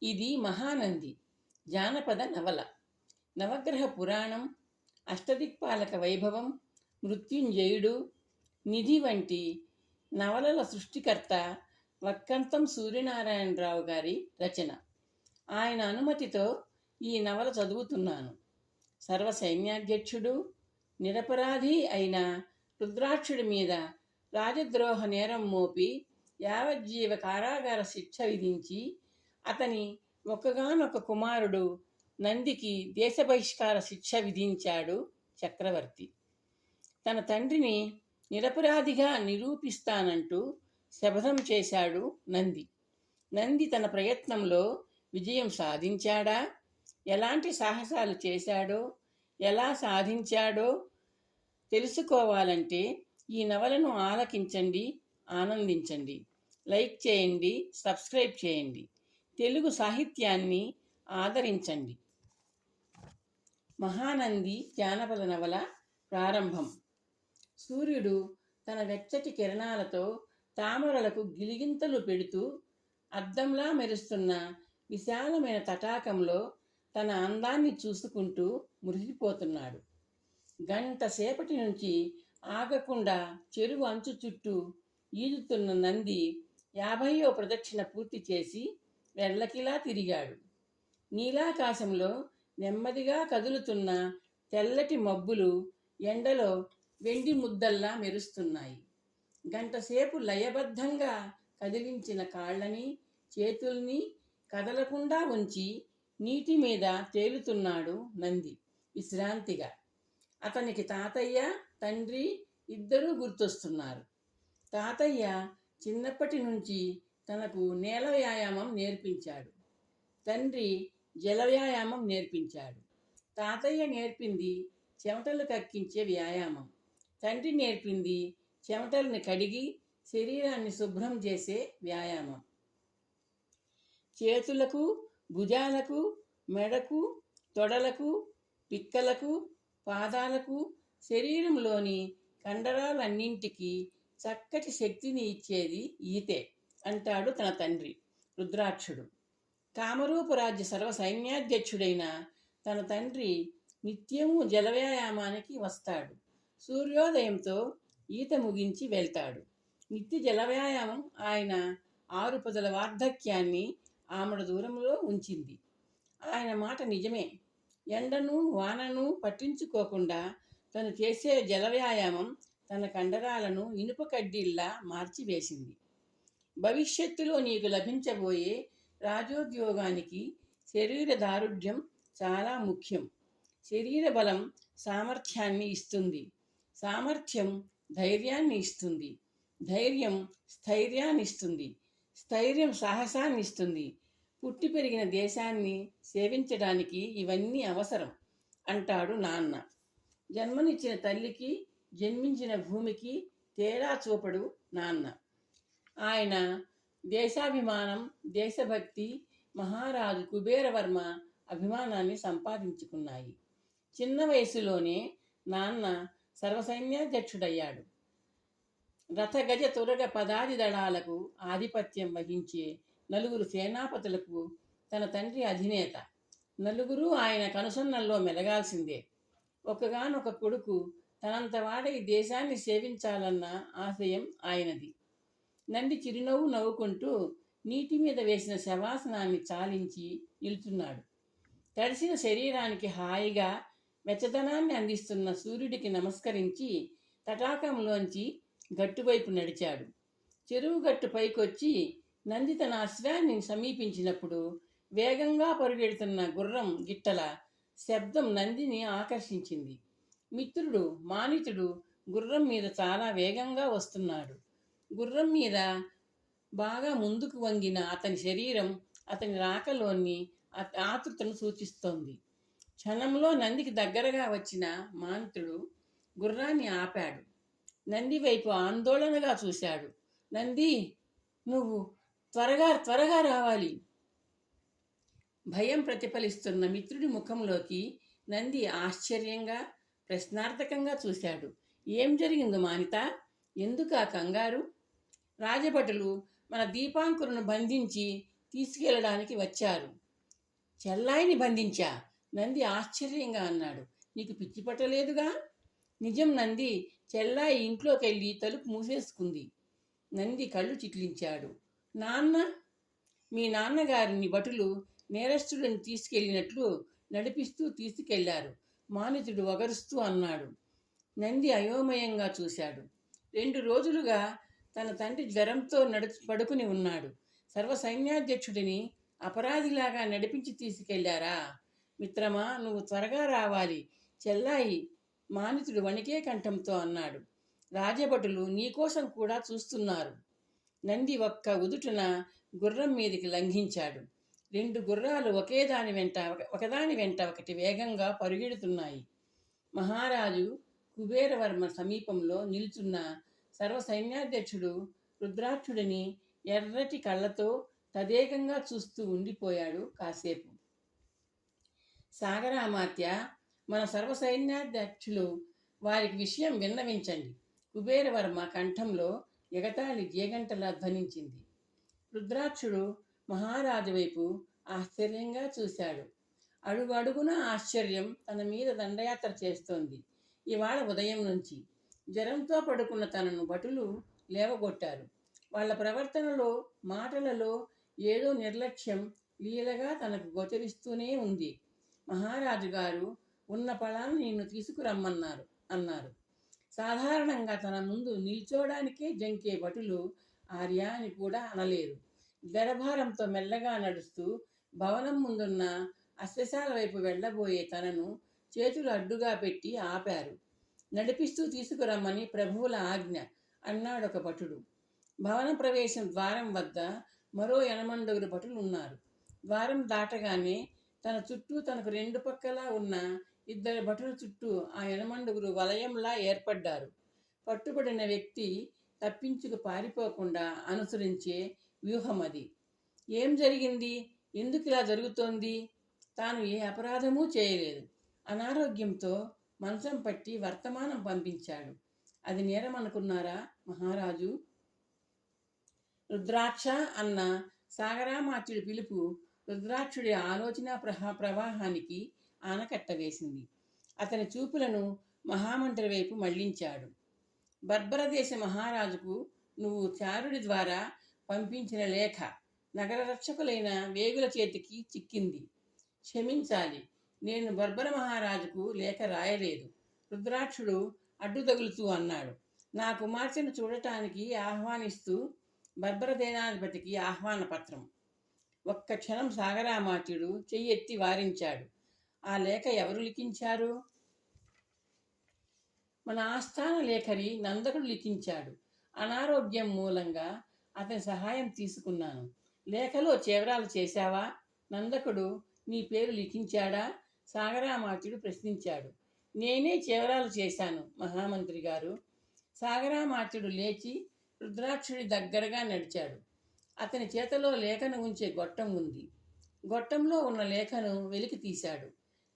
ఇది మహానంది జానపద నవల. నవగ్రహ పురాణం, అష్టదిక్పాలక వైభవం, మృత్యుంజయుడు, నిధి వంటి నవలల సృష్టికర్త వక్కంతం సూర్యనారాయణరావు గారి రచన. ఆయన అనుమతితో ఈ నవల చదువుతున్నాను. సర్వసైన్యాధ్యక్షుడు, నిరపరాధి అయిన రుద్రాక్షుడి మీద రాజద్రోహ నేరం మోపి యావజ్జీవ కారాగార శిక్ష విధించి అతని ఒక్కగానొక్క కుమారుడు నందికి దేశ బహిష్కార శిక్ష విధించాడు చక్రవర్తి. తన తండ్రిని నిరపరాధిగా నిరూపిస్తానంటూ శపథం చేశాడు నంది. నంది తన ప్రయత్నంలో విజయం సాధించాడా? ఎలాంటి సాహసాలు చేశాడో, ఎలా సాధించాడో తెలుసుకోవాలంటే ఈ నవలను ఆలకించండి, ఆనందించండి. లైక్ చేయండి, సబ్స్క్రైబ్ చేయండి. తెలుగు సాహిత్యాన్ని ఆదరించండి. మహానంది జానపద నవల ప్రారంభం. సూర్యుడు తన వెచ్చటి కిరణాలతో తామరలకు గిలిగింతలు పెడుతూ అద్దంలా మెరుస్తున్న విశాలమైన తటాకంలో తన అందాన్ని చూసుకుంటూ మురిసిపోతున్నాడు. గంట సేపటి నుంచి ఆగకుండా చెరువు అంచు చుట్టూ ఈదుతున్న నంది 50వ ప్రదక్షిణ పూర్తి చేసి వెర్లకిలా తిరిగాడు. నీలాకాశంలో నెమ్మదిగా కదులుతున్న తెల్లటి మబ్బులు ఎండలో వెండి ముద్దల్లా మెరుస్తున్నాయి. గంటసేపు లయబద్ధంగా కదిలించిన కాళ్ళని, చేతుల్ని కదలకుండా ఉంచి నీటి మీద తేలుతున్నాడు నంది విశ్రాంతిగా. అతనికి తాతయ్య, తండ్రి ఇద్దరూ గుర్తొస్తున్నారు. తాతయ్య చిన్నప్పటి నుంచి తనకు నేల వ్యాయామం నేర్పించాడు. తండ్రి జల వ్యాయామం నేర్పించాడు. తాతయ్య నేర్పింది చెమటలు కక్కించే వ్యాయామం. తండ్రి నేర్పింది చెమటల్ని కడిగి శరీరాన్ని శుభ్రం చేసే వ్యాయామం. చేతులకు, భుజాలకు, మెడకు, తొడలకు, పిక్కలకు, పాదాలకు, శరీరంలోని కండరాలన్నింటికీ చక్కటి శక్తిని ఇచ్చేది ఈతే అంటాడు తన తండ్రి రుద్రాక్షుడు. కామరూపరాజ్య సర్వసైన్యాధ్యక్షుడైన తన తండ్రి నిత్యము జలవ్యాయామానికి వస్తాడు. సూర్యోదయంతో ఈత ముగించి వెళ్తాడు. నిత్య జలవ్యాయామం ఆయన 6 పదుల వార్ధక్యాన్ని ఆమడ దూరంలో ఉంచింది. ఆయన మాట నిజమే. ఎండను వానను పట్టించుకోకుండా తను చేసే జలవ్యాయామం తన కండరాలను ఇనుప కడ్డీల్లా మార్చివేసింది. భవిష్యత్తులో నీకు లభించబోయే రాజోద్యోగానికి శరీర దారుఢ్యం చాలా ముఖ్యం. శరీర బలం సామర్థ్యాన్ని ఇస్తుంది. సామర్థ్యం ధైర్యాన్ని ఇస్తుంది. ధైర్యం స్థైర్యాన్ని ఇస్తుంది. స్థైర్యం సాహసాన్ని ఇస్తుంది. పుట్టి పెరిగిన దేశాన్ని సేవించడానికి ఇవన్నీ అవసరం అంటాడు నాన్న. జన్మనిచ్చిన తల్లికి, జన్మించిన భూమికి తేడా చూపడు నాన్న. ఆయన దేశాభిమానం, దేశభక్తి మహారాజు కుబేరవర్మ అభిమానాన్ని సంపాదించుకున్నాయి. చిన్న వయసులోనే నాన్న సర్వసైన్యాధ్యక్షుడయ్యాడు. రథగజ తురగ పదాది దళాలకు ఆధిపత్యం వహించే 4 సేనాపతులకు తన తండ్రి అధినేత. 4 ఆయన కనుసన్నల్లో మెలగాల్సిందే. ఒక్కగానొక కొడుకు తనంత వాడై దేశాన్ని సేవించాలన్న ఆశయం ఆయనది. నంది చిరునవ్వు నవ్వుకుంటూ నీటి మీద వేసిన శవాసనాన్ని చాలించి నిలుచున్నాడు. తడిసిన శరీరానికి హాయిగా వెచ్చదనాన్ని అందిస్తున్న సూర్యుడికి నమస్కరించి తటాకంలోంచి గట్టువైపు నడిచాడు. చెరువు గట్టు పైకొచ్చి నంది తన అశ్వాన్ని సమీపించినప్పుడు వేగంగా పరుగెడుతున్న గుర్రం గిట్టల శబ్దం నందిని ఆకర్షించింది. మిత్రుడు మానితుడు గుర్రం మీద చాలా వేగంగా వస్తున్నాడు. గుర్రం మీద బాగా ముందుకు వంగిన అతని శరీరం అతని రాకలోని ఆతృతను సూచిస్తోంది. క్షణంలో నందికి దగ్గరగా వచ్చిన మానితుడు గుర్రాన్ని ఆపాడు. నంది వైపు ఆందోళనగా చూశాడు. నంది, నువ్వు త్వరగా రావాలి. భయం ప్రతిఫలిస్తున్న మిత్రుడి ముఖంలోకి నంది ఆశ్చర్యంగా, ప్రశ్నార్థకంగా చూశాడు. ఏం జరిగిందో మానిత? ఎందుకు ఆ కంగారు? రాజభటులు మన దీపాంకురును బంధించి తీసుకెళ్ళడానికి వచ్చారు. చెల్లాయిని బంధించా? నంది ఆశ్చర్యంగా అన్నాడు. నీకు పిచ్చి పట్టలేదుగా? నిజం నంది. చెల్లాయి ఇంట్లోకెళ్ళి తలుపు మూసేసుకుంది. నంది కళ్ళు చిట్లించాడు. నాన్న? మీ నాన్నగారిని భటులు నేరస్తులను తీసుకెళ్ళినట్లు నడిపిస్తూ తీసుకెళ్లారు, మానితుడు వగరుస్తూ అన్నాడు. నంది అయోమయంగా చూశాడు. 2 రోజులుగా తన తండ్రి జ్వరంతో పడుకుని ఉన్నాడు. సర్వసైన్యాధ్యక్షుడిని అపరాధిలాగా నడిపించి తీసుకెళ్లారా? మిత్రమా, నువ్వు త్వరగా రావాలి, చెల్లాయి మానితుడు వణికే కంఠంతో అన్నాడు. రాజభటులు నీకోసం కూడా చూస్తున్నారు. నంది ఒక్క ఉదుటున గుర్రం మీదికి లంఘించాడు. 2 గుర్రాలు ఒకదాని వెంట ఒకటి వేగంగా పరుగెడుతున్నాయి. మహారాజు కుబేరవర్మ సమీపంలో నిల్చున్న సర్వసైన్యాధ్యక్షుడు రుద్రాక్షుడిని ఎర్రటి కళ్ళతో తదేకంగా చూస్తూ ఉండిపోయాడు కాసేపు. సాగరామాత్య, మన సర్వసైన్యాధ్యక్షులు వారికి విషయం విన్నవించండి. కుబేరవర్మ కంఠంలో ఎగతాళి జీగంటలా ధ్వనించింది. రుద్రాక్షుడు మహారాజు వైపు ఆశ్చర్యంగా చూశాడు. అడుగడుగున ఆశ్చర్యం తన మీద దండయాత్ర చేస్తోంది. ఇవాళ ఉదయం నుంచి జ్వరంతో పడుకున్న తనను భటులు లేవగొట్టారు. వాళ్ళ ప్రవర్తనలో, మాటలలో ఏదో నిర్లక్ష్యం లీలగా తనకు గోచరిస్తూనే ఉంది. మహారాజు గారు ఉన్న పళాన్ని నిన్ను తీసుకురమ్మన్నారు అన్నారు. సాధారణంగా తన ముందు నిల్చోడానికే జంకే భటులు ఆర్య అని కూడా అనలేరు. జ్వరభారంతో మెల్లగా నడుస్తూ భవనం ముందున్న అశ్వశాల వైపు వెళ్ళబోయే తనను చేతులు అడ్డుగా పెట్టి ఆపారు. నడిపిస్తూ తీసుకురమ్మని ప్రభువుల ఆజ్ఞ అన్నాడొక భటుడు. భవన ప్రవేశం ద్వారం వద్ద మరో 8 భటులు ఉన్నారు. ద్వారం దాటగానే తన చుట్టూ తనకు 2 పక్కలా ఉన్న 2 భటుల చుట్టూ ఆ 8 వలయంలా ఏర్పడ్డారు. పట్టుబడిన వ్యక్తి తప్పించుకు పారిపోకుండా అనుసరించే వ్యూహం అది. ఏం జరిగింది? ఎందుకు ఇలా జరుగుతోంది? తాను ఏ అపరాధమూ చేయలేదు. అనారోగ్యంతో మంచం పట్టి వర్తమానం పంపించాడు. అది నేరం అనుకున్నారా మహారాజు? రుద్రాక్ష అన్న సాగరామాత్యుడి పిలుపు రుద్రాక్షుడి ఆలోచన ప్రవాహానికి ఆనకట్ట వేసింది. అతని చూపులను మహామంత్రి వైపు మళ్లించాడు. బర్బరదేశ మహారాజుకు నువ్వు చారుడి ద్వారా పంపించిన లేఖ నగర రక్షకులైన వేగుల చేతికి చిక్కింది. క్షమించాలి, నేను బర్బర మహారాజుకు లేఖ రాయలేదు. రుద్రాక్షుడు అడ్డు తగులుతూ అన్నాడు. నా కుమార్తెను చూడటానికి ఆహ్వానిస్తూ బర్బర సేనాధిపతికి ఆహ్వాన పత్రం. ఒక్క క్షణం సాగరామాత్యుడు చెయ్యెత్తి వారించాడు. ఆ లేఖ ఎవరు లిఖించారు? మన ఆస్థాన లేఖరి నందకుడు లిఖించాడు. అనారోగ్యం మూలంగా అతని సహాయం తీసుకున్నాను. లేఖలో చేవరాలు చేశావా? నందకుడు నీ పేరు లిఖించాడా? సాగరామాత్యుడు ప్రశ్నించాడు. నేనే చేవరాలు చేశాను మహామంత్రి గారు. సాగరామాత్యుడు లేచి రుద్రాక్షుడి దగ్గరగా నడిచాడు. అతని చేతిలో లేఖను ఉంచే గొట్టం ఉంది. గొట్టంలో ఉన్న లేఖను వెలికి తీశాడు.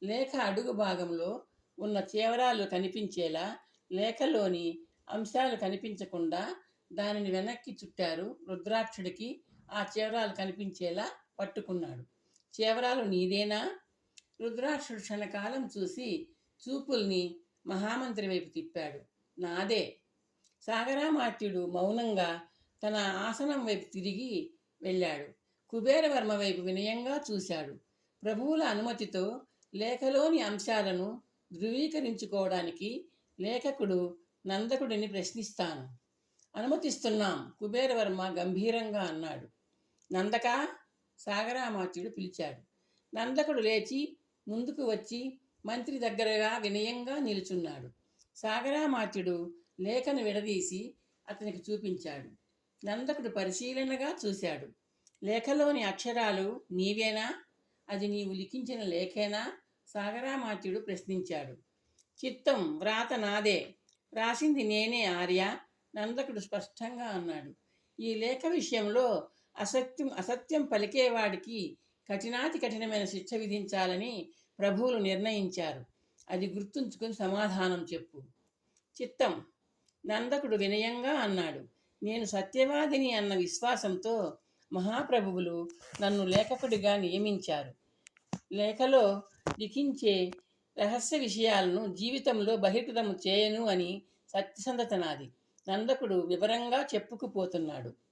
లేఖ అడుగు భాగంలో ఉన్న చేవరాలు కనిపించేలా, లేఖలోని అంశాలు కనిపించకుండా దానిని వెనక్కి చుట్టారు. రుద్రాక్షుడికి ఆ చేవరాలు కనిపించేలా పట్టుకున్నాడు. చేవరాలు నీదేనా? రుద్రాక్షుడు క్షణకాలం చూసి చూపుల్ని మహామంత్రి వైపు తిప్పాడు. నాదే. సాగరామాత్యుడు మౌనంగా తన ఆసనం వైపు తిరిగి వెళ్ళాడు. కుబేరవర్మ వైపు వినయంగా చూశాడు. ప్రభువుల అనుమతితో లేఖలోని అంశాలను ధృవీకరించుకోవడానికి లేఖకుడు నందకుడిని ప్రశ్నిస్తాను. అనుమతిస్తున్నాం, కుబేరవర్మ గంభీరంగా అన్నాడు. నందక, సాగరామాత్యుడు పిలిచాడు. నందకుడు లేచి ముందుకు వచ్చి మంత్రి దగ్గరగా వినయంగా నిలుచున్నాడు. సాగరామాత్యుడు లేఖను విడదీసి అతనికి చూపించాడు. నందకుడు పరిశీలనగా చూశాడు. లేఖలోని అక్షరాలు నీవేనా? అది నీవు లిఖించిన లేఖేనా? సాగరామాత్యుడు ప్రశ్నించాడు. చిత్తం, వ్రాత నాదే, రాసింది నేనే ఆర్య, నందకుడు స్పష్టంగా అన్నాడు. ఈ లేఖ విషయంలో అసత్యం పలికేవాడికి కఠినాతి కఠినమైన శిక్ష విధించాలని ప్రభువులు నిర్ణయించారు. అది గుర్తుంచుకుని సమాధానం చెప్పు. చిత్తం, నందకుడు వినయంగా అన్నాడు. నేను సత్యవాదిని అన్న విశ్వాసంతో మహాప్రభువులు నన్ను లేఖకుడిగా నియమించారు. లేఖలో లిఖించే రహస్య విషయాలను జీవితంలో బహిర్గతం చేయను అని సత్యసంధత నాది. నందకుడు వివరంగా చెప్పుకుపోతున్నాడు.